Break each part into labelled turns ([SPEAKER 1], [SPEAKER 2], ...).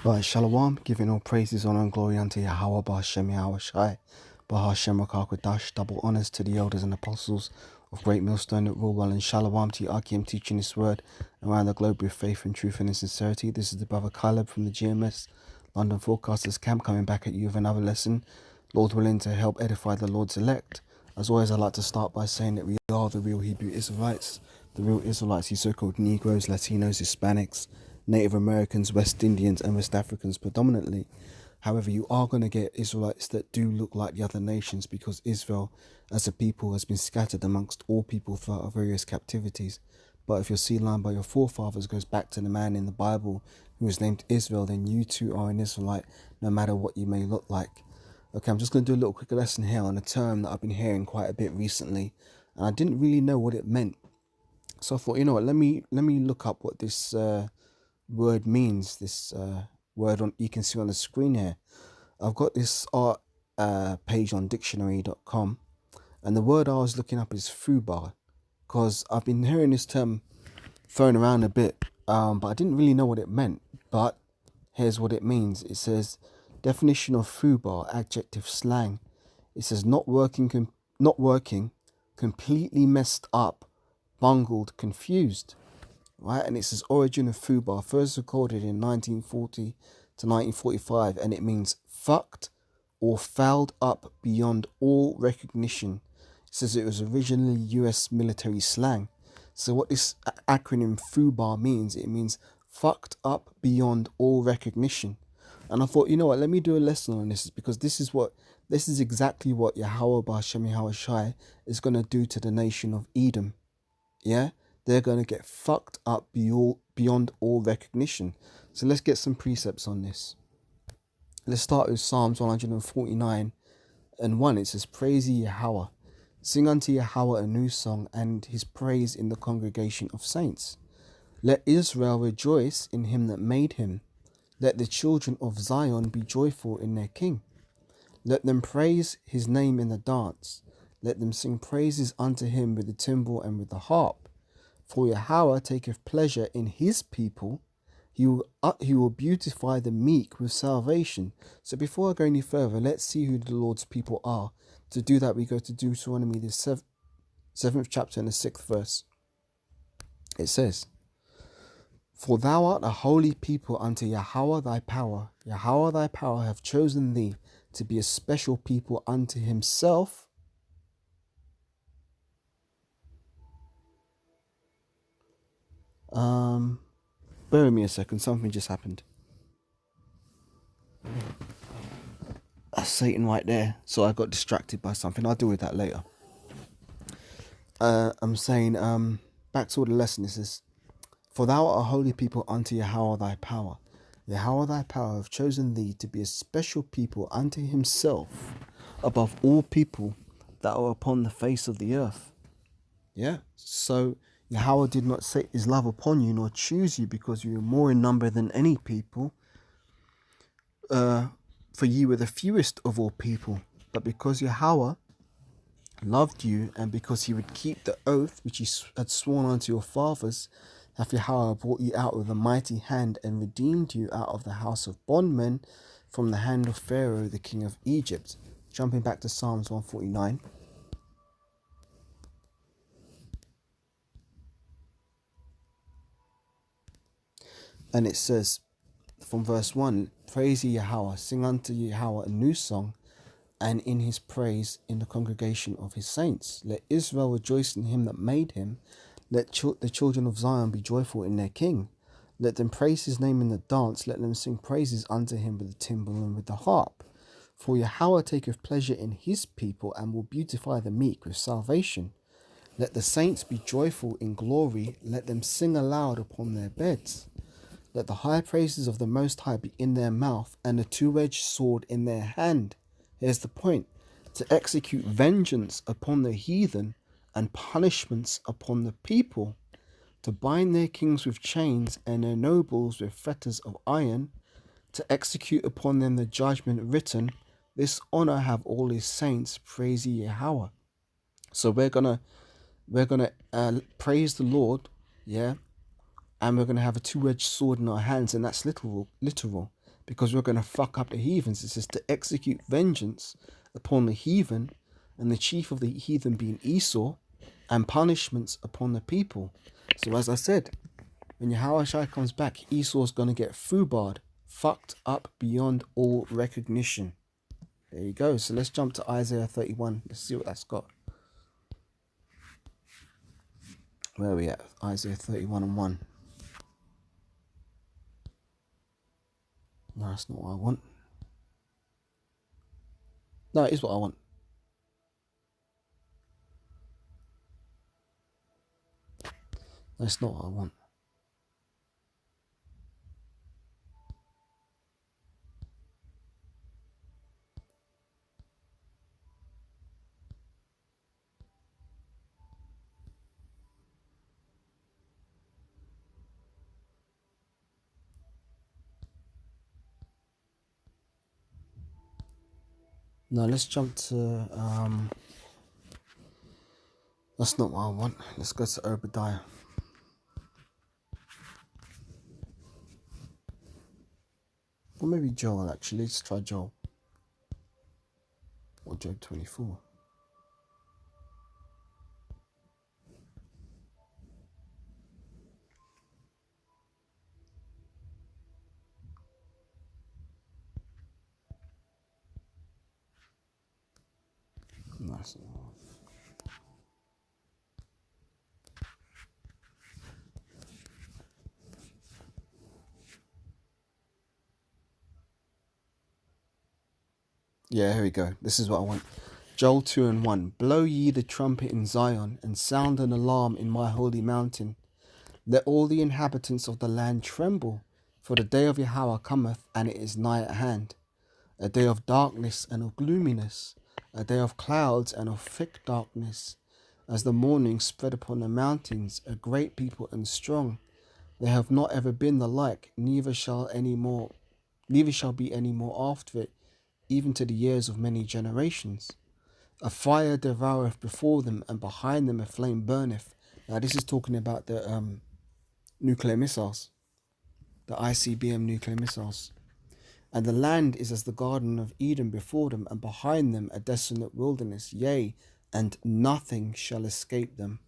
[SPEAKER 1] Right, Shalom, giving all praises, honor, and glory unto Yahawah, Bahashem, Yahawashi, Bahashem, Rakakwadash, double honors to the elders and apostles of Great Millstone that rule well, and Shalom to Akim teaching this word around the globe with faith and truth and in sincerity. This is the brother Caleb from the GMS London Forecasters Camp coming back at you with another lesson, Lord willing, to help edify the Lord's elect. As always, I'd like to start by saying that we are the real Hebrew Israelites, the real Israelites, you so-called Negroes, Latinos, Hispanics, Native Americans, West Indians and West Africans predominantly. However, you are going to get Israelites that do look like the other nations, because Israel as a people has been scattered amongst all people throughout our various captivities. But if your seed line by your forefathers goes back to the man in the Bible who was named Israel, then you too are an Israelite, no matter what you may look like. Okay, I'm just going to do a little quick lesson here on a term that I've been hearing quite a bit recently, and I didn't really know what it meant. So I thought, you know what, let me look up what this word means. This word you can see on the screen here. I've got this art page on dictionary.com, and the word I was looking up is FUBARed, because I've been hearing this term thrown around a bit, but I didn't really know what it meant. But here's what it means. It says, definition of FUBARed, adjective slang. It says not working, completely messed up, bungled, confused. Right, and it says origin of FUBARed, first recorded in 1940 to 1945, and it means fucked or fouled up beyond all recognition. It says it was originally US military slang. So what this acronym FUBARed means, it means fucked up beyond all recognition. And I thought, you know what, let me do a lesson on this, because this is exactly what Yahawah Bahashem Yahawashi is going to do to the nation of Edom. Yeah, they're going to get fucked up beyond all recognition. So let's get some precepts on this. Let's start with Psalms 149 and 1. It says, praise ye Yahawah. Sing unto Yahawah a new song, and his praise in the congregation of saints. Let Israel rejoice in him that made him. Let the children of Zion be joyful in their king. Let them praise his name in the dance. Let them sing praises unto him with the timbrel and with the harp. For Yahawah taketh pleasure in his people. He will beautify the meek with salvation. So before I go any further, let's see who the Lord's people are. To do that, we go to Deuteronomy, the 7th chapter and the 6th verse. It says, for thou art a holy people unto Yahawah thy power. Yahawah thy power hath chosen thee to be a special people unto himself. Bear with me a second, something just happened. That's Satan right there. So I got distracted by something. I'll deal with that later. I'm saying, back to the lesson. It says, for thou art a holy people unto Yahawah thy power. Yahawah thy power hath chosen thee to be a special people unto himself above all people that are upon the face of the earth. Yeah, so Yahawah did not set his love upon you, nor choose you because you were more in number than any people, for ye were the fewest of all people, but because Yahawah loved you, and because he would keep the oath which he had sworn unto your fathers, hath Yahawah brought you out with a mighty hand, and redeemed you out of the house of bondmen, from the hand of Pharaoh the king of Egypt. Jumping back to Psalms 149. And it says, from verse 1, praise ye Yahawah, sing unto Yahawah a new song, and in his praise in the congregation of his saints. Let Israel rejoice in him that made him. Let the children of Zion be joyful in their king. Let them praise his name in the dance. Let them sing praises unto him with the timbrel and with the harp. For Yahawah taketh pleasure in his people, and will beautify the meek with salvation. Let the saints be joyful in glory. Let them sing aloud upon their beds. Let the high praises of the Most High be in their mouth, and a two-edged sword in their hand. Here's the point. To execute vengeance upon the heathen, and punishments upon the people. To bind their kings with chains, and their nobles with fetters of iron. To execute upon them the judgment written. This honor have all his saints. Praise ye Yahawah. So we're gonna praise the Lord, yeah, and we're gonna have a two-edged sword in our hands, and that's literal. because we're going to fuck up the heathens. It says to execute vengeance upon the heathen, and the chief of the heathen being Esau, and punishments upon the people. So as I said, when Yahawashi comes back, Esau's going to get FUBARed, fucked up beyond all recognition. There you go. So let's jump to Isaiah 31. Let's see what that's got. Where are we at? Isaiah 31 and 1. No, that's not what I want. No, it is what I want. That's not what I want. No, let's jump to that's not what I want. Let's go to Obadiah. Or maybe Joel, actually. Let's try Joel. Or Job 24. Nice. Yeah, here we go. This is what I want. Joel 2 and 1. Blow ye the trumpet in Zion, and sound an alarm in my holy mountain. Let all the inhabitants of the land tremble, for the day of Yahawah cometh, and it is nigh at hand. A day of darkness and of gloominess, a day of clouds and of thick darkness, as the morning spread upon the mountains, a great people and strong. There have not ever been the like, neither shall be any more after it, even to the years of many generations. A fire devoureth before them, and behind them a flame burneth. Now this is talking about the nuclear missiles, the ICBM nuclear missiles. And the land is as the Garden of Eden before them, and behind them a desolate wilderness, yea, and nothing shall escape them.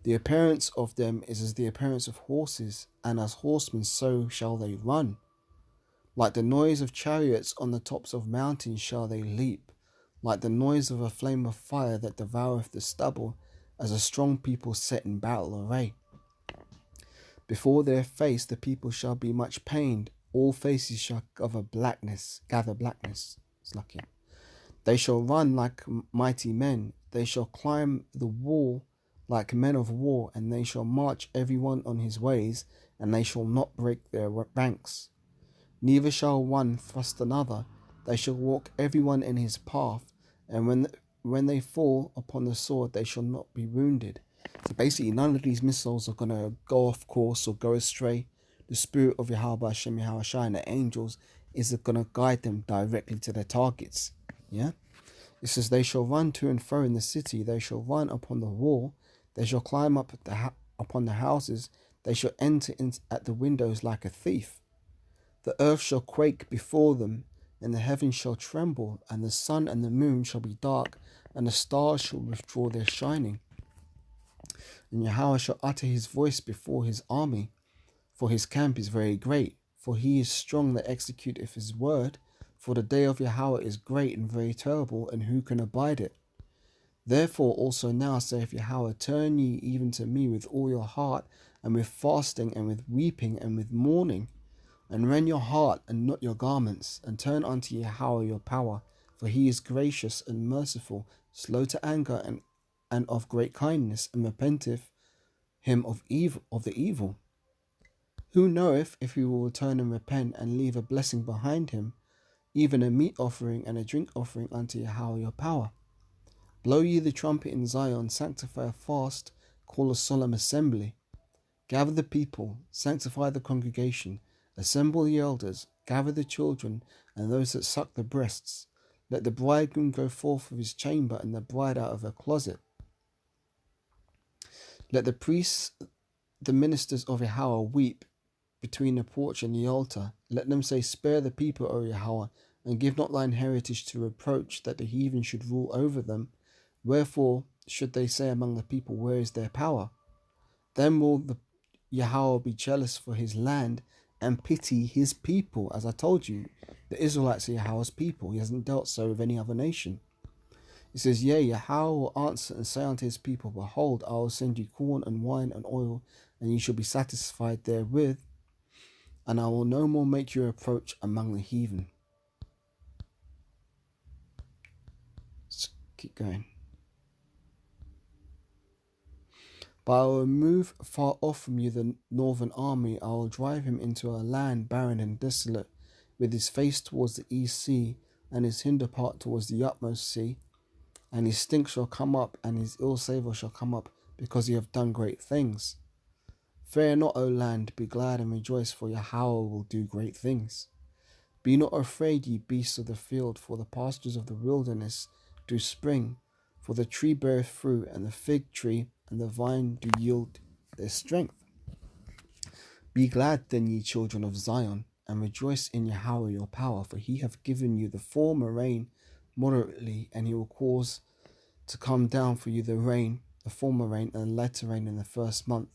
[SPEAKER 1] The appearance of them is as the appearance of horses, and as horsemen so shall they run. Like the noise of chariots on the tops of mountains shall they leap, like the noise of a flame of fire that devoureth the stubble, as a strong people set in battle array. Before their face the people shall be much pained, all faces shall gather blackness. It's lucky. They shall run like mighty men, they shall climb the wall like men of war, and they shall march every one on his ways, and they shall not break their ranks. Neither shall one thrust another, they shall walk every one in his path, and when they fall upon the sword they shall not be wounded. So basically none of these missiles are going to go off course or go astray. The spirit of Yahawah, Hashem, Yahawashi, and the angels is going to guide them directly to their targets. Yeah? It says, they shall run to and fro in the city, they shall run upon the wall, they shall climb up upon the houses, they shall enter in at the windows like a thief. The earth shall quake before them, and the heavens shall tremble, and the sun and the moon shall be dark, and the stars shall withdraw their shining. And Yahawah shall utter his voice before his army, for his camp is very great, for he is strong that executeth his word. For the day of Yahawah is great and very terrible, and who can abide it? Therefore also now saith Yahawah, turn ye even to me with all your heart, and with fasting, and with weeping, and with mourning, and rend your heart and not your garments, and turn unto Yahawah your power, for he is gracious and merciful, slow to anger, and of great kindness, and repenteth him of the evil. Who knoweth if he will return and repent, and leave a blessing behind him, even a meat offering and a drink offering unto Yahawah your power? Blow ye the trumpet in Zion, sanctify a fast, call a solemn assembly. Gather the people, sanctify the congregation, assemble the elders, gather the children, and those that suck the breasts. Let the bridegroom go forth of his chamber, and the bride out of her closet. Let the priests, the ministers of Yahawah, weep. between the porch and the altar. Let them say, Spare the people, O Yahawah, and give not thine heritage to reproach, that the heathen should rule over them. Wherefore should they say among the people, Where is their power? Then will the Yahawah be jealous for his land and pity his people. As I told you, the Israelites are Yahawah's people. He hasn't dealt so with any other nation. It says, Yea, Yahawah will answer and say unto his people, Behold, I will send you corn and wine and oil, and you shall be satisfied therewith, and I will no more make you reproach among the heathen. Let's keep going. But I will remove far off from you the northern army. I will drive him into a land barren and desolate, with his face towards the east sea, and his hinder part towards the utmost sea. And his stink shall come up, and his ill savour shall come up, because ye have done great things. Fear not, O land, be glad and rejoice, for Yahawah will do great things. Be not afraid, ye beasts of the field, for the pastures of the wilderness do spring, for the tree beareth fruit, and the fig tree and the vine do yield their strength. Be glad then, ye children of Zion, and rejoice in Yahawah your power, for he hath given you the former rain moderately, and he will cause to come down for you the rain, the former rain, and the latter rain in the first month.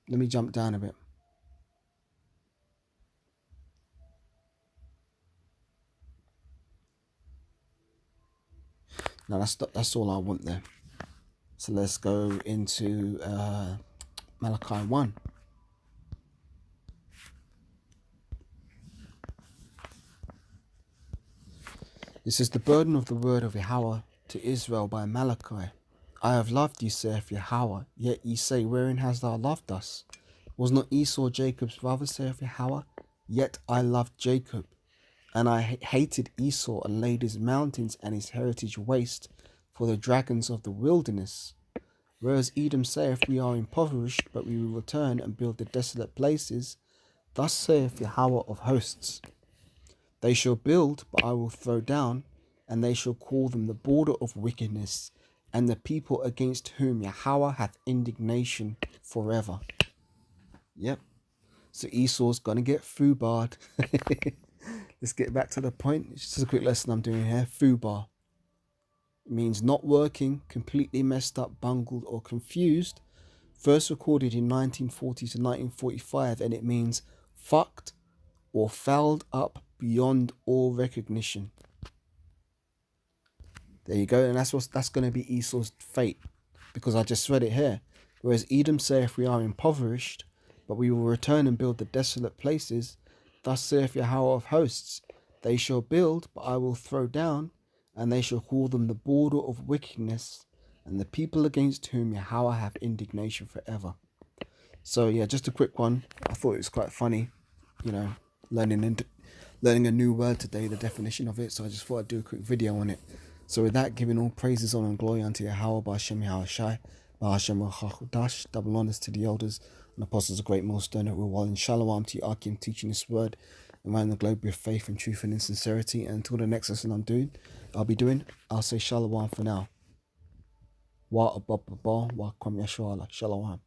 [SPEAKER 1] Let me jump down a bit. Now that's all I want there. So let's go into Malachi 1. This is the burden of the word of Yahawah to Israel by Malachi. I have loved you, saith Yahawah, yet ye say, Wherein hast thou loved us? Was not Esau Jacob's brother, saith Yahawah? Yet I loved Jacob, and I hated Esau, and laid his mountains and his heritage waste for the dragons of the wilderness. Whereas Edom saith, We are impoverished, but we will return and build the desolate places. Thus saith Yahawah of hosts, They shall build, but I will throw down, and they shall call them the border of wickedness, and the people against whom Yahawah hath indignation forever. Yep. So Esau's going to get FUBARed. Let's get back to the point. It's just a quick lesson I'm doing here. FUBAR. It means not working, completely messed up, bungled, or confused. First recorded in 1940 to 1945, and it means fucked or fouled up beyond all recognition. There you go, and that's going to be Esau's fate, because I just read it here. Whereas Edom saith, We are impoverished, but we will return and build the desolate places. Thus saith Yahawah of hosts, They shall build, but I will throw down, and they shall call them the border of wickedness, and the people against whom Yahawah hath indignation forever. So yeah, just a quick one. I thought it was quite funny, learning a new word today, the definition of it. So I just thought I'd do a quick video on it. So with that, giving all praises, honor, and glory unto Yahawah, B'Hashem Yahawashi, B'Hashem Chachudash, double honors to the elders and apostles of Great Millstone that were while in Shalom to Akim teaching this word around the globe with faith and truth and in sincerity. And until the next lesson I'll be doing, I'll say Shalom for now. Wa abba wa kwam yashwala. Shalom.